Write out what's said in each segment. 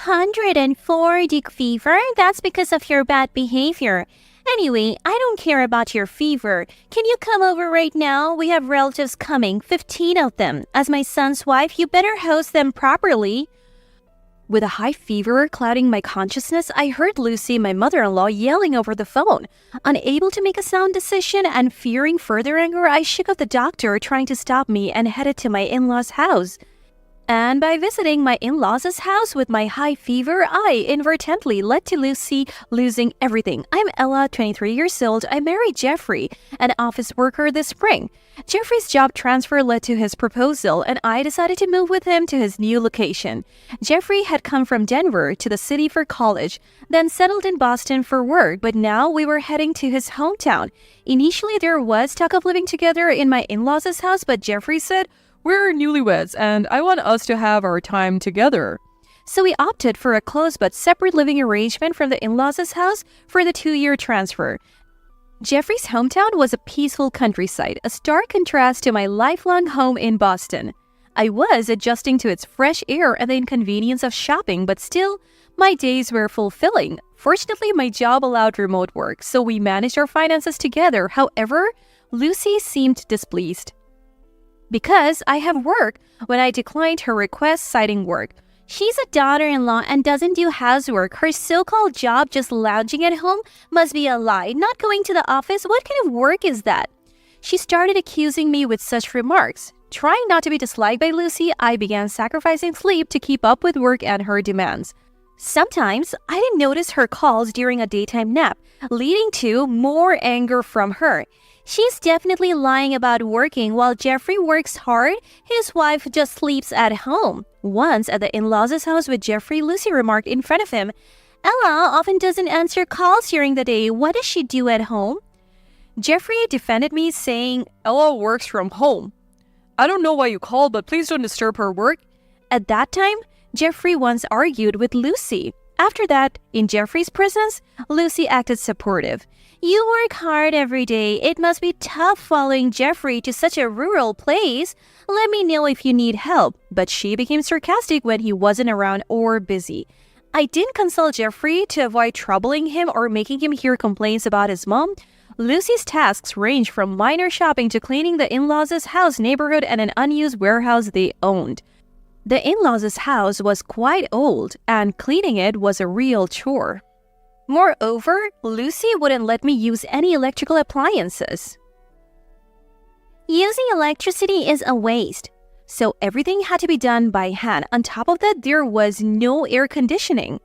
104 fever? That's because of your bad behavior. Anyway, I don't care about your fever. Can you come over right now? We have relatives coming, 15 of them. As my son's wife, you better host them properly. With a high fever clouding my consciousness, I heard Lucy, my mother-in-law, yelling over the phone. Unable to make a sound decision and fearing further anger, I shook off the doctor trying to stop me and headed to my in-laws' house. And by visiting my in-laws' house with my high fever, I inadvertently led to Lucy losing everything. I'm Ella, 23 years old. I married Jeffrey, an office worker this spring. Jeffrey's job transfer led to his proposal, and I decided to move with him to his new location. Jeffrey had come from Denver to the city for college, then settled in Boston for work, but now we were heading to his hometown. Initially, there was talk of living together in my in-laws' house, but Jeffrey said, "We're newlyweds, and I want us to have our time together." So we opted for a close but separate living arrangement from the in-laws' house for the 2-year transfer. Jeffrey's hometown was a peaceful countryside, a stark contrast to my lifelong home in Boston. I was adjusting to its fresh air and the inconvenience of shopping, but still, my days were fulfilling. Fortunately, my job allowed remote work, so we managed our finances together. However, Lucy seemed displeased because I have work when I declined her request citing work. She's a daughter-in-law and doesn't do housework. Her so-called job just lounging at home must be a lie. Not going to the office? What kind of work is that? She started accusing me with such remarks. Trying not to be disliked by Lucy, I began sacrificing sleep to keep up with work and her demands. Sometimes, I didn't notice her calls during a daytime nap, leading to more anger from her. She's definitely lying about working. While Jeffrey works hard, his wife just sleeps at home. Once at the in-laws' house with Jeffrey, Lucy remarked in front of him, "Ella often doesn't answer calls during the day. What does she do at home?" Jeffrey defended me, saying, "Ella works from home. I don't know why you called, but please don't disturb her work." At that time, Jeffrey once argued with Lucy. After that, in Jeffrey's presence, Lucy acted supportive. "You work hard every day. It must be tough following Jeffrey to such a rural place. Let me know if you need help." But she became sarcastic when he wasn't around or busy. I didn't consult Jeffrey to avoid troubling him or making him hear complaints about his mom. Lucy's tasks range from minor shopping to cleaning the in-laws' house neighborhood and an unused warehouse they owned. The in-laws' house was quite old, and cleaning it was a real chore. Moreover, Lucy wouldn't let me use any electrical appliances. Using electricity is a waste, so everything had to be done by hand. On top of that, there was no air conditioning.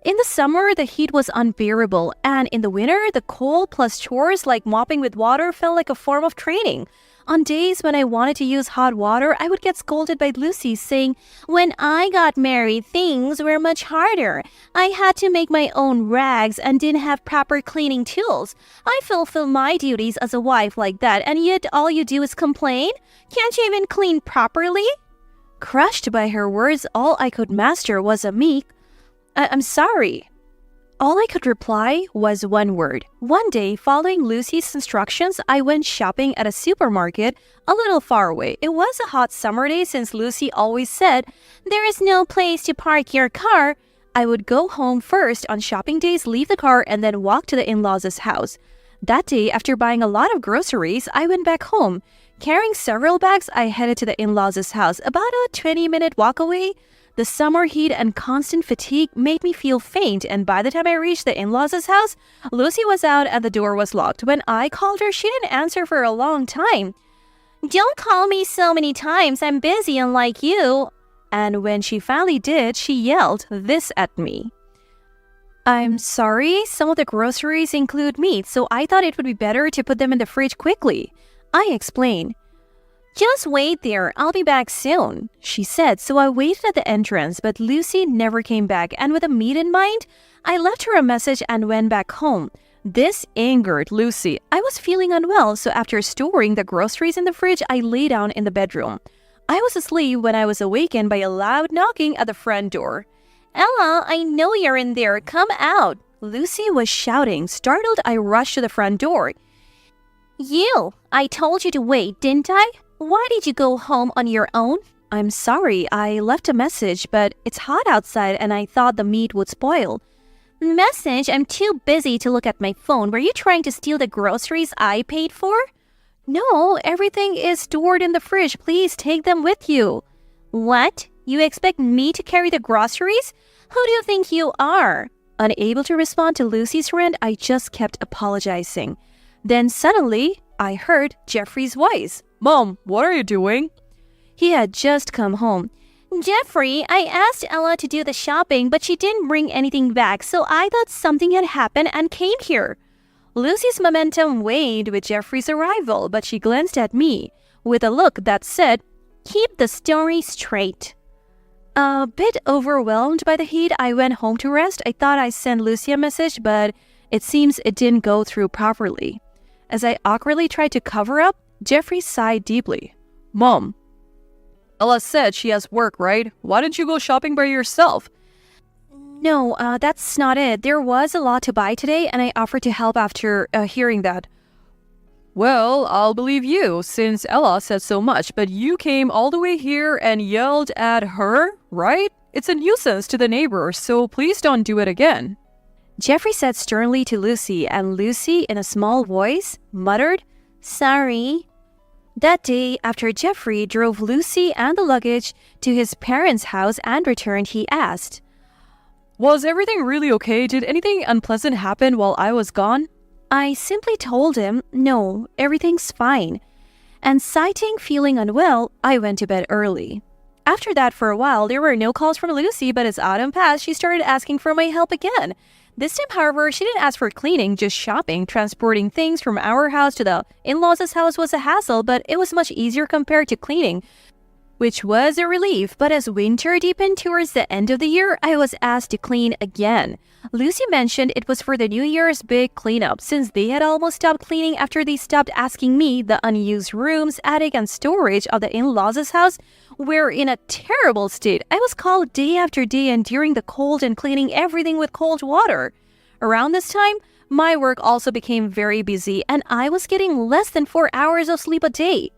In the summer, the heat was unbearable, and in the winter, the cold plus chores like mopping with water felt like a form of training. On days when I wanted to use hot water, I would get scolded by Lucy, saying, "When I got married, things were much harder. I had to make my own rags and didn't have proper cleaning tools. I fulfill my duties as a wife like that, and yet all you do is complain? Can't you even clean properly?" Crushed by her words, all I could master was a meek, I'm sorry." All I could reply was one word. One day, following Lucy's instructions, I went shopping at a supermarket a little far away. It was a hot summer day since Lucy always said, "There is no place to park your car." I would go home first on shopping days, leave the car, and then walk to the in-laws' house. That day, after buying a lot of groceries, I went back home. Carrying several bags, I headed to the in-laws' house, about a 20-minute walk away. The summer heat and constant fatigue made me feel faint, and by the time I reached the in-laws' house, Lucy was out and the door was locked. When I called her, she didn't answer for a long time. "Don't call me so many times. I'm busy unlike you." And when she finally did, she yelled this at me. "I'm sorry, some of the groceries include meat, so I thought it would be better to put them in the fridge quickly." I explained. "Just wait there, I'll be back soon," she said, so I waited at the entrance, but Lucy never came back, and with a meet in mind, I left her a message and went back home. This angered Lucy. I was feeling unwell, so after storing the groceries in the fridge, I lay down in the bedroom. I was asleep when I was awakened by a loud knocking at the front door. "Ella, I know you're in there, come out." Lucy was shouting. Startled, I rushed to the front door. "You! I told you to wait, didn't I? Why did you go home on your own?" I'm sorry, I left a message, but it's hot outside and I thought the meat would spoil. Message? I'm too busy to look at my phone. Were you trying to steal the groceries I paid for? No, everything is stored in the fridge. Please take them with you. What? You expect me to carry the groceries? Who do you think you are? Unable to respond to Lucy's rant, I just kept apologizing. Then suddenly, I heard Jeffrey's voice. Mom, what are you doing? He had just come home. Jeffrey, I asked Ella to do the shopping, but she didn't bring anything back, so I thought something had happened and came here. Lucy's momentum waned with Jeffrey's arrival, but she glanced at me with a look that said, "Keep the story straight." A bit overwhelmed by the heat, I went home to rest. I thought I sent Lucy a message, but it seems it didn't go through properly. As I awkwardly tried to cover up, Jeffrey sighed deeply. Mom, Ella said she has work, right? Why didn't you go shopping by yourself? No, that's not it. There was a lot to buy today, and I offered to help after hearing that. Well, I'll believe you, since Ella said so much, but you came all the way here and yelled at her, right? It's a nuisance to the neighbors, so please don't do it again. Jeffrey said sternly to Lucy, and Lucy, in a small voice, muttered, "Sorry." That day, after Jeffrey drove Lucy and the luggage to his parents' house and returned, he asked, Was everything really okay? Did anything unpleasant happen while I was gone? I simply told him, no, everything's fine. And citing feeling unwell, I went to bed early. After that, for a while, there were no calls from Lucy, but as autumn passed, she started asking for my help again. This time, however, she didn't ask for cleaning, just shopping. Transporting things from our house to the in-laws' house was a hassle, but it was much easier compared to cleaning, which was a relief. But as winter deepened towards the end of the year, I was asked to clean again. Lucy mentioned it was for the New Year's big cleanup, since they had almost stopped cleaning after they stopped asking me. The unused rooms, attic, and storage of the in-laws' house were in a terrible state. I was called day after day enduring the cold and cleaning everything with cold water. Around this time, my work also became very busy, and I was getting less than 4 hours of sleep a day.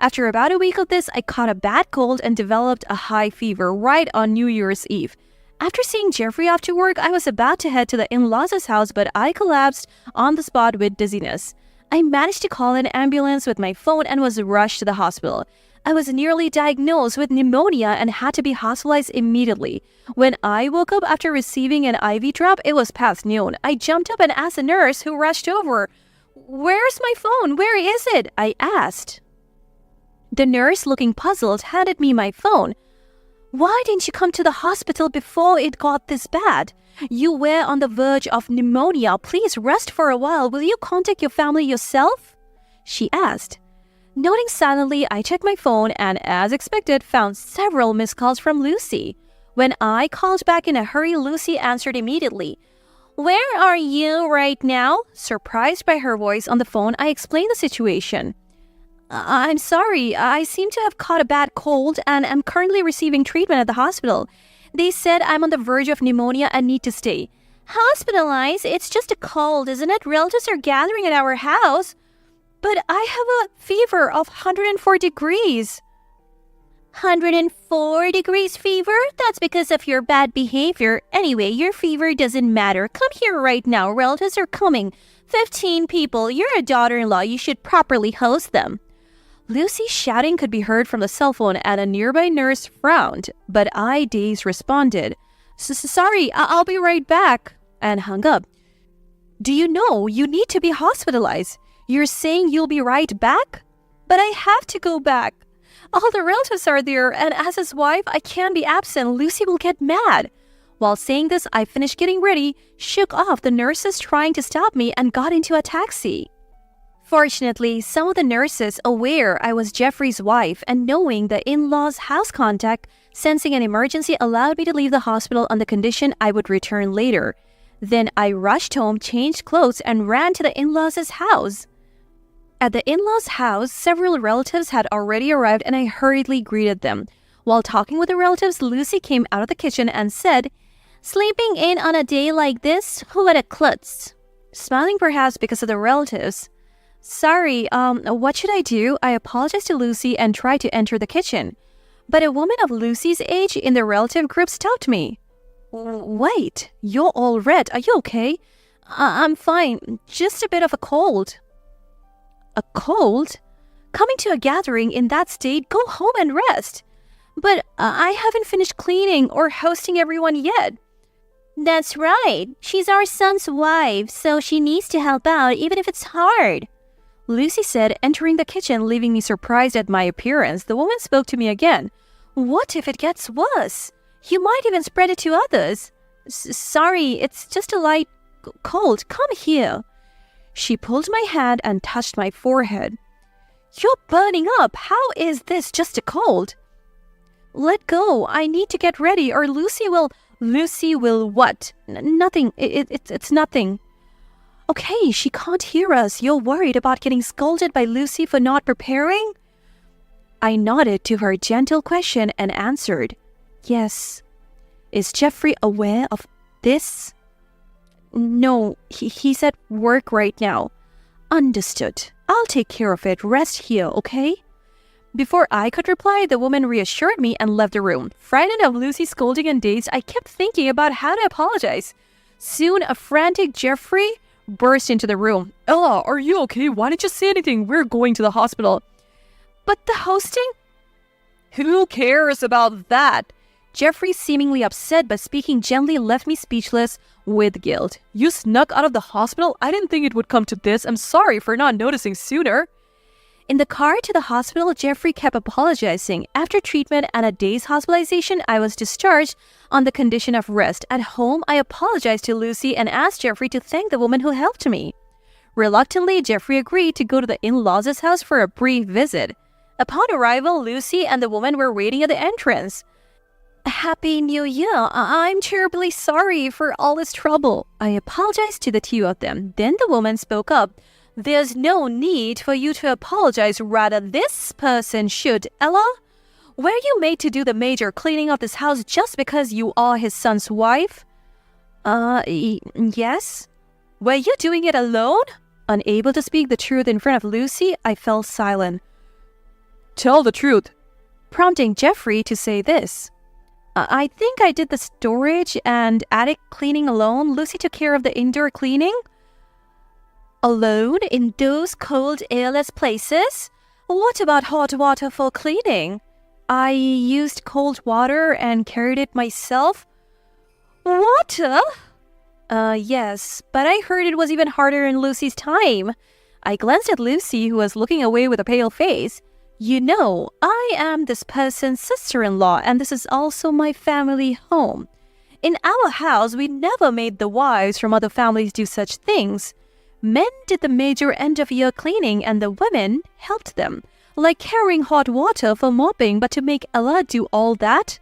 After about a week of this, I caught a bad cold and developed a high fever right on New Year's Eve. After seeing Jeffrey off to work, I was about to head to the in-laws' house, but I collapsed on the spot with dizziness. I managed to call an ambulance with my phone and was rushed to the hospital. I was nearly diagnosed with pneumonia and had to be hospitalized immediately. When I woke up after receiving an IV drop, it was past noon. I jumped up and asked a nurse, who rushed over, "Where's my phone? Where is it?" I asked. The nurse, looking puzzled, handed me my phone. "Why didn't you come to the hospital before it got this bad? You were on the verge of pneumonia. Please rest for a while. Will you contact your family yourself?" she asked. Noting silently, I checked my phone and, as expected, found several missed calls from Lucy. When I called back in a hurry, Lucy answered immediately. "Where are you right now?" Surprised by her voice on the phone, I explained the situation. "I'm sorry, I seem to have caught a bad cold and am currently receiving treatment at the hospital. They said I'm on the verge of pneumonia and need to stay." "Hospitalized? It's just a cold, isn't it? Relatives are gathering at our house." "But I have a fever of 104 degrees. 104 degrees fever? That's because of your bad behavior. Anyway, your fever doesn't matter. Come here right now. Relatives are coming. 15 people. You're a daughter-in-law. You should properly host them." Lucy's shouting could be heard from the cell phone, and a nearby nurse frowned, but I, dazed, responded, "Sorry, I'll be right back," and hung up. "Do you know you need to be hospitalized? You're saying you'll be right back?" "But I have to go back. All the relatives are there, and as his wife, I can't be absent. Lucy will get mad." While saying this, I finished getting ready, shook off the nurses trying to stop me, and got into a taxi. Fortunately, some of the nurses, aware I was Jeffrey's wife and knowing the in-laws' house contact, sensing an emergency, allowed me to leave the hospital on the condition I would return later. Then I rushed home, changed clothes, and ran to the in-laws' house. At the in-laws' house, several relatives had already arrived, and I hurriedly greeted them. While talking with the relatives, Lucy came out of the kitchen and said, "Sleeping in on a day like this? Who had a klutz?" Smiling perhaps because of the relatives. "Sorry, what should I do?" I apologized to Lucy and tried to enter the kitchen. but a woman of Lucy's age in the relative group stopped me. Wait, you're all red. Are you okay? I'm fine. Just a bit of a cold. A cold? Coming to a gathering in that state, go home and rest. But I haven't finished cleaning or hosting everyone yet. That's right. She's our son's wife, so she needs to help out even if it's hard. Lucy said, entering the kitchen, leaving me surprised at my appearance. The woman spoke to me again. What if it gets worse? You might even spread it to others. Sorry, it's just a light cold. Come here. She pulled my hand and touched my forehead. You're burning up. How is this just a cold? Let go. I need to get ready or Lucy will... Lucy will what? Nothing. It's nothing. Okay, she can't hear us. You're worried about getting scolded by Lucy for not preparing? I nodded to her gentle question and answered, yes. Is Jeffrey aware of this? No, he's at work right now. Understood. I'll take care of it. Rest here, okay? Before I could reply, the woman reassured me and left the room. Frightened of Lucy's scolding and daze, I kept thinking about how to apologize. Soon, a frantic Jeffrey burst into the room. Ella, are you okay? Why didn't you say anything? We're going to the hospital. But the hosting? Who cares about that? Jeffrey, seemingly upset but speaking gently, left me speechless with guilt. You snuck out of the hospital? I didn't think it would come to this. I'm sorry for not noticing sooner. In the car to the hospital, Jeffrey kept apologizing. After treatment and a day's hospitalization, I was discharged on the condition of rest. At home, I apologized to Lucy and asked Jeffrey to thank the woman who helped me. Reluctantly, Jeffrey agreed to go to the in-laws' house for a brief visit. Upon arrival, Lucy and the woman were waiting at the entrance. Happy New Year. I'm terribly sorry for all this trouble. I apologized to the two of them. Then the woman spoke up. There's no need for you to apologize. Rather, this person should. Ella, were you made to do the major cleaning of this house just because you are his son's wife? Yes. Were you doing it alone? Unable to speak the truth in front of Lucy, I fell silent. Tell the truth, prompting Jeffrey to say this. I think I did the storage and attic cleaning alone. Lucy took care of the indoor cleaning. Alone in those cold, airless places? What about hot water for cleaning? I used cold water and carried it myself. Water? Yes, but I heard it was even harder in Lucy's time. I glanced at Lucy, who was looking away with a pale face. You know, I am this person's sister-in-law, and this is also my family home. In our house, we never made the wives from other families do such things. Men did the major end-of-year cleaning, and the women helped them, like carrying hot water for mopping, but to make Ella do all that?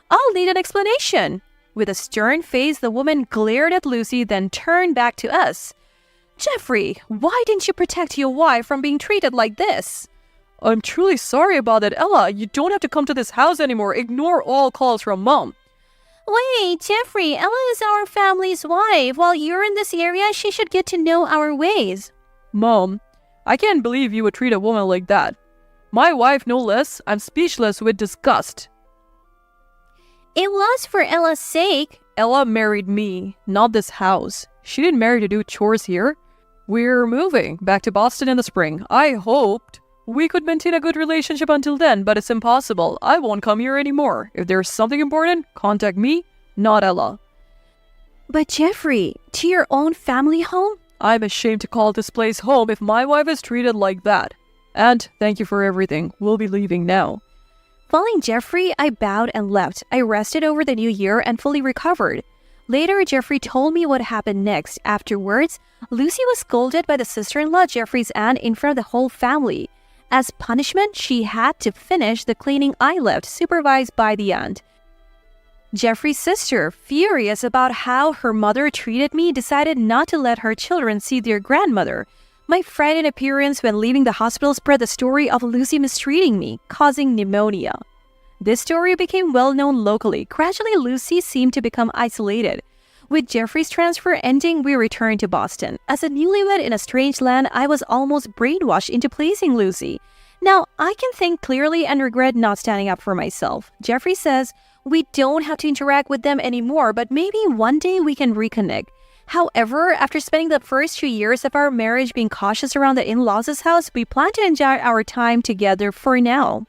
I'll need an explanation. With a stern face, the woman glared at Lucy, then turned back to us. Jeffrey, why didn't you protect your wife from being treated like this? I'm truly sorry about that, Ella. You don't have to come to this house anymore. Ignore all calls from Mom. Wait, Jeffrey, Ella is our family's wife. While you're in this area, she should get to know our ways. Mom, I can't believe you would treat a woman like that. My wife, no less. I'm speechless with disgust. It was for Ella's sake. Ella married me, not this house. She didn't marry to do chores here. We're moving back to Boston in the spring. I hoped we could maintain a good relationship until then, but it's impossible. I won't come here anymore. If there's something important, contact me, not Ella. But Jeffrey, to your own family home? I'm ashamed to call this place home if my wife is treated like that. And thank you for everything. We'll be leaving now. Following Jeffrey, I bowed and left. I rested over the new year and fully recovered. Later, Jeffrey told me what happened next. Afterwards, Lucy was scolded by the sister-in-law, Jeffrey's aunt, in front of the whole family. As punishment, she had to finish the cleaning I left, supervised by the aunt. Jeffrey's sister, furious about how her mother treated me, decided not to let her children see their grandmother. My frightened appearance when leaving the hospital spread the story of Lucy mistreating me, causing pneumonia. This story became well known locally. Gradually, Lucy seemed to become isolated. With Jeffrey's transfer ending, we returned to Boston. As a newlywed in a strange land, I was almost brainwashed into pleasing Lucy. Now, I can think clearly and regret not standing up for myself. Jeffrey says we don't have to interact with them anymore, but maybe one day we can reconnect. However, after spending the first 2 years of our marriage being cautious around the in-laws' house, we plan to enjoy our time together for now.